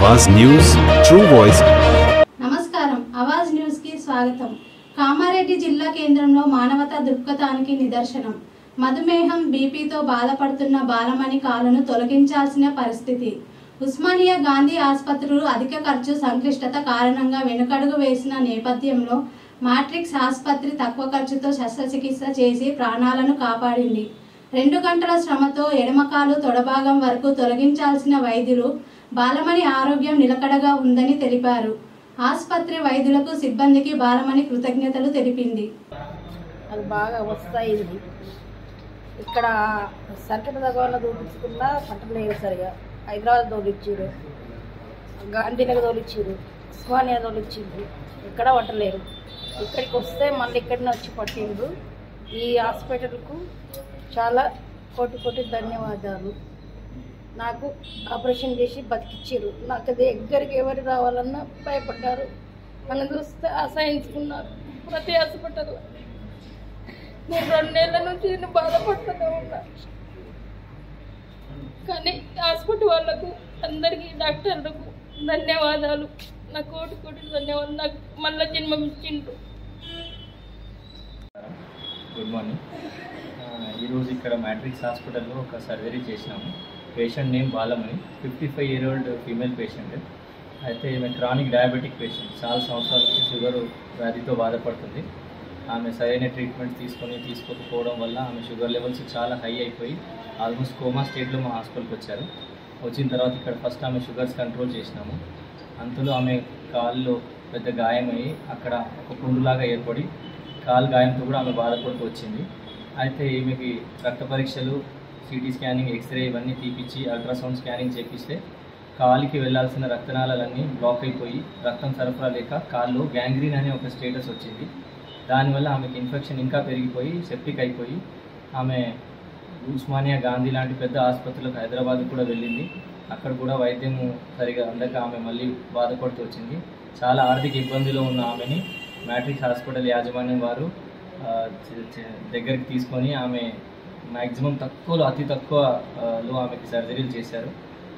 आवाज news true voice. నమస్కారం Awaaz news కి స్వాగతం। కామారెడ్డి జిల్లా కేంద్రంలో మానవతా దృక్పథానికి నిదర్శనం। మధుమేహం బీపీతో బాధపడుతున్న బాలమణి కాలును తొలగించాల్సిన పరిస్థితి। ఉస్మానియా గాంధీ ఆసుపత్రులు అధిక ఖర్చు సంక్లిష్టత కారణంగా వెనుకడుగు వేసిన నేపథ్యంలో మాట్రిక్స్ ఆసుపత్రి తక్కువ ఖర్చుతో శస్త్రచికిత్స చేసి ప్రాణాలను కాపాడింది। 2 గంటల శ్రమతో ఎడమకాలు తొడభాగం వరకు తొలగించాల్సిన వైద్యులు బాలమణి ఆరోగ్యం నిలకడగా ఉందని తెలిపారు। ఆసుపత్రి వైద్యులకు సిబ్బందికి బాలమణి కృతజ్ఞతలు తెలిపింది। అది బాగా వస్తాయి ఇక్కడ సర్కిట్ దగ్గర దూపించుకున్నా పట్టలేదు సరిగా। హైదరాబాద్ తోలిచ్చారు, గాంధీనగర్ తోలిచ్చారు, ఉస్మానియా తోలిచ్చిండ్రు, ఎక్కడ పట్టలేరు। ఇక్కడికి వస్తే మళ్ళీ ఇక్కడనే వచ్చి పట్టిండ్రు। ఈ హాస్పిటల్కు చాలా కోటి కోటి ధన్యవాదాలు। నాకు ఆపరేషన్ చేసి బతికిచ్చారు। నాకు దగ్గరికి ఎవరు రావాలన్నా భయపడ్డారు, నన్ను చూస్తే అసహించుకున్నారు। ప్రతి హాస్పిటల్ నేను 2 నెలల నుంచి నేను బాధపడుతూనే ఉన్నా, కానీ హాస్పిటల్ వాళ్ళకు అందరికీ డాక్టర్లకు ధన్యవాదాలు। నా కోటి కోటి ధన్యవాదాలు। నాకు మళ్ళీ జన్మం ఇచ్చిండ్రు। Good morning. ఈరోజు ఇక్కడ మ్యాట్రిక్స్ హాస్పిటల్లో ఒక సర్జరీ చేసినాము। Patient name Balamani, 55 year old female patient. అయితే ఈమె క్రానిక్ డయాబెటిక్ పేషెంట్, చాలా సంవత్సరాల నుంచి షుగర్ వ్యాధితో బాధపడుతుంది। ఆమె సరైన ట్రీట్మెంట్ తీసుకోకపోవడం వల్ల ఆమె షుగర్ లెవెల్స్ చాలా హై అయిపోయి ఆల్మోస్ట్ కోమా స్టేట్లో మా హాస్పిటల్కి వచ్చారు। వచ్చిన తర్వాత ఇక్కడ ఫస్ట్ ఆమె షుగర్స్ కంట్రోల్ చేసినాము। అంతలో ఆమె కాల్లో పెద్ద గాయమయ్యి అక్కడ ఒక పుండులాగా ఏర్పడి కాలు గాయంతో కూడా ఆమె బాధపడుతూ వచ్చింది। అయితే ఈమెకి రక్త పరీక్షలు, సిటీ స్కానింగ్, ఎక్స్రే ఇవన్నీ తీపిచ్చి అల్ట్రాసౌండ్ స్కానింగ్ చేపిస్తే కాలికి వెళ్లాల్సిన రక్తనాళాలన్నీ బ్లాక్ అయిపోయి రక్తం సరఫరా లేక కాల్లో గ్యాంగ్రీన్ అనే ఒక స్టేటస్ వచ్చింది। దానివల్ల ఆమెకి ఇన్ఫెక్షన్ ఇంకా పెరిగిపోయి సెప్టిక్ అయిపోయి ఆమె ఉస్మానియా గాంధీ లాంటి పెద్ద ఆసుపత్రులకు హైదరాబాద్ కూడా వెళ్ళింది। అక్కడ కూడా వైద్యము సరిగా అందక ఆమె మళ్ళీ బాధపడుతూ వచ్చింది। చాలా ఆర్థిక ఇబ్బందిలో ఉన్న ఆమెని మ్యాట్రిక్స్ హాస్పిటల్ యాజమాన్యం వారు దగ్గరికి తీసుకొని ఆమె మ్యాక్సిమం అతి తక్కువలో ఆమెకి సర్జరీలు చేశారు।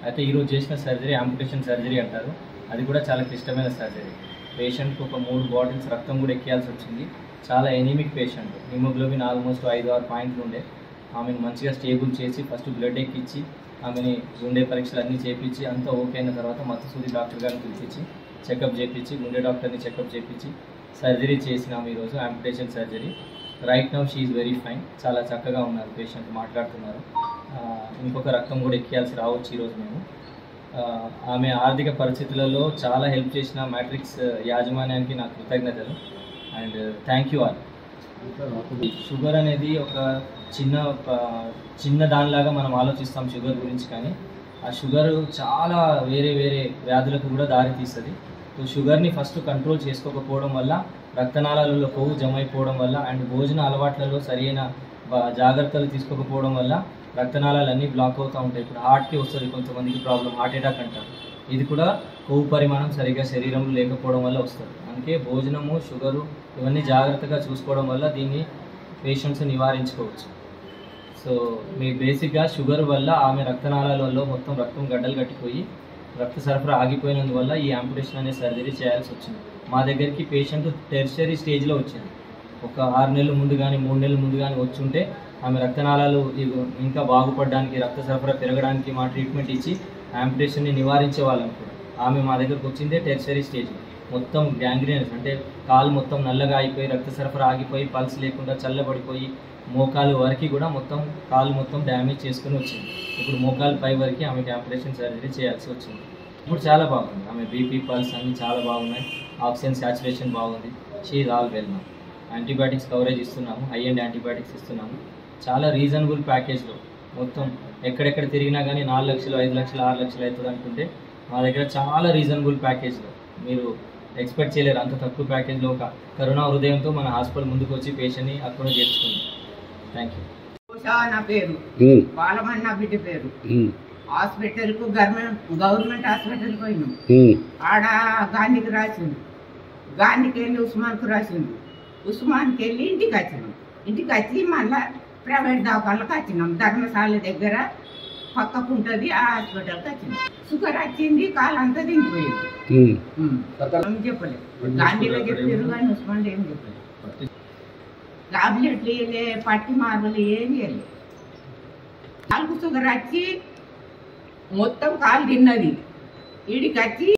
అయితే ఈరోజు చేసిన సర్జరీ యాంపుటేషన్ సర్జరీ అంటారు, అది కూడా చాలా క్లిష్టమైన సర్జరీ। పేషెంట్కి ఒక 3 బాటిల్స్ రక్తం కూడా ఎక్కియాల్సి వచ్చింది। చాలా ఎనీమిక్ పేషెంట్, హిమోగ్లోబిన్ ఆల్మోస్ట్ 5-6 పాయింట్లు ఉండే। ఆమెను మంచిగా స్టేబుల్ చేసి ఫస్ట్ బ్లడ్ ఎక్కించి ఆమెని గుండె పరీక్షలు అన్నీ చేయించి అంతా ఓకే అయిన తర్వాత మత్తసూది డాక్టర్ గారిని పిలిపించి చెకప్ చేయించి గుండె డాక్టర్ని చెకప్ చేయించి సర్జరీ చేసినాము ఈరోజు, amputation surgery. Right now she is very fine, చాలా చక్కగా ఉన్నారు, పేషెంట్ మాట్లాడుతున్నారు। ఇంకొక రక్తం కూడా ఎక్కియాల్సి రావచ్చు ఈరోజు మేము। ఆమె ఆర్థిక పరిస్థితులలో చాలా హెల్ప్ చేసిన మ్యాట్రిక్స్ యాజమాన్యానికి నా కృతజ్ఞతలు and thank you all. Sugar అనేది ఒక చిన్న దానిలాగా మనం ఆలోచిస్తాం షుగర్ గురించి, కానీ ఆ షుగర్ చాలా వేరే వ్యాధులకు కూడా దారి తీస్తుంది। సో షుగర్ని ఫస్ట్ కంట్రోల్ చేసుకోకపోవడం వల్ల రక్తనాళాలలో కొవ్వు జమ అయిపోవడం వల్ల అండ్ భోజన అలవాట్లలో సరైన జాగ్రత్తలు తీసుకోకపోవడం వల్ల రక్తనాళాలన్నీ బ్లాక్ అవుతూ ఉంటాయి। ఇప్పుడు హార్ట్కి వస్తుంది కొంతమందికి ప్రాబ్లం, హార్ట్ అటాక్ అంటారు, ఇది కూడా కొవ్వు పరిమాణం సరిగా శరీరంలో లేకపోవడం వల్ల వస్తుంది। అందుకే భోజనము, షుగరు ఇవన్నీ జాగ్రత్తగా చూసుకోవడం వల్ల దీన్ని పేషెంట్స్ నివారించుకోవచ్చు। సో మీ బేసిక్గా షుగర్ వల్ల ఆమె రక్తనాళాలలో మొత్తం రక్తం గడ్డలు కట్టిపోయి రక్త సరఫరా ఆగిపోయినందువల్ల ఈ యాంపుటేషన్ అనే సర్జరీ చేయాల్సి వచ్చింది। మా దగ్గరికి పేషెంట్ టెర్షరీ స్టేజ్లో వచ్చింది, ఒక 6 నెలల ముందు కానీ 3 నెలల ముందు కానీ వచ్చుంటే ఆమె రక్తనాళాలు ఇంకా బాగుపడడానికి, రక్త సరఫరా పెరగడానికి మా ట్రీట్మెంట్ ఇచ్చి యాంపుటేషన్ని నివారించే వాళ్ళం కూడా। ఆమె మా దగ్గరకు వచ్చిందే టెర్షరీ స్టేజ్, మొత్తం గ్యాంగ్రీనస్ అంటే కాలు మొత్తం నల్లగా అయిపోయి రక్త సరఫరా ఆగిపోయి పల్స్ లేకుండా చల్లబడిపోయి మోకాలు వరకు కూడా మొత్తం కాలు మొత్తం డ్యామేజ్ చేసుకుని వచ్చింది। ఇప్పుడు మోకాలు పై వరకు ఆమెకి యాంపుటేషన్ సర్జరీ చేయాల్సి వచ్చింది। ఇప్పుడు చాలా బాగుంది, ఆమె బీపీ, పల్స్ అన్నీ చాలా బాగున్నాయి, ఆక్సిజన్ సాచురేషన్ బాగుంది, she is all well now. Antibiotics coverage ఇస్తున్నాము, హై అండ్ యాంటీబయాటిక్స్ ఇస్తున్నాము, చాలా రీజనబుల్ ప్యాకేజ్లో। మొత్తం ఎక్కడెక్కడ తిరిగినా కానీ 4 లక్షలు, 5 లక్షలు, 6 లక్షలు అవుతుంది అనుకుంటే మా దగ్గర చాలా రీజనబుల్ ప్యాకేజ్లో, మీరు ఎక్స్పెక్ట్ చేయలేరు అంత తక్కువ ప్యాకేజ్లో ఒక కరుణా హృదయంతో మన హాస్పిటల్ ముందుకు వచ్చి పేషెంట్ని అక్కడ చేర్చుకుంది। Thank you. నా పేరు బాలమణి, నా బిడ్డ పేరు। హాస్పిటల్కు గవర్నమెంట్ హాస్పిటల్కి పోయినాం, ఆడ గాంధీకి రాసిండు, గాంధీకి వెళ్ళి ఉస్మాన్కి రాసిండు, ఉస్మాన్కి వెళ్ళి ఇంటికి వచ్చినాం, ఇంటికి వచ్చి మళ్ళీ ప్రైవేట్ దవాఖానలకు వచ్చినాం, ధర్మశాల దగ్గర పక్కకు ఉంటుంది ఆ హాస్పిటల్కి వచ్చింది. షుగర్ వచ్చింది, కాలంతా దిగిపోయింది. ఏం చెప్పలేదు, గాంధీలో చెప్పారు కానీ ఉస్మాన్లో ఏం చెప్పలేదు. టాబ్లెట్లు వేయలే, పట్టి మార్పులు ఏం చేయలేదు. కాలుకు షుగర్ వచ్చి మొత్తం కాలు తిన్నది. ఈడికి వచ్చి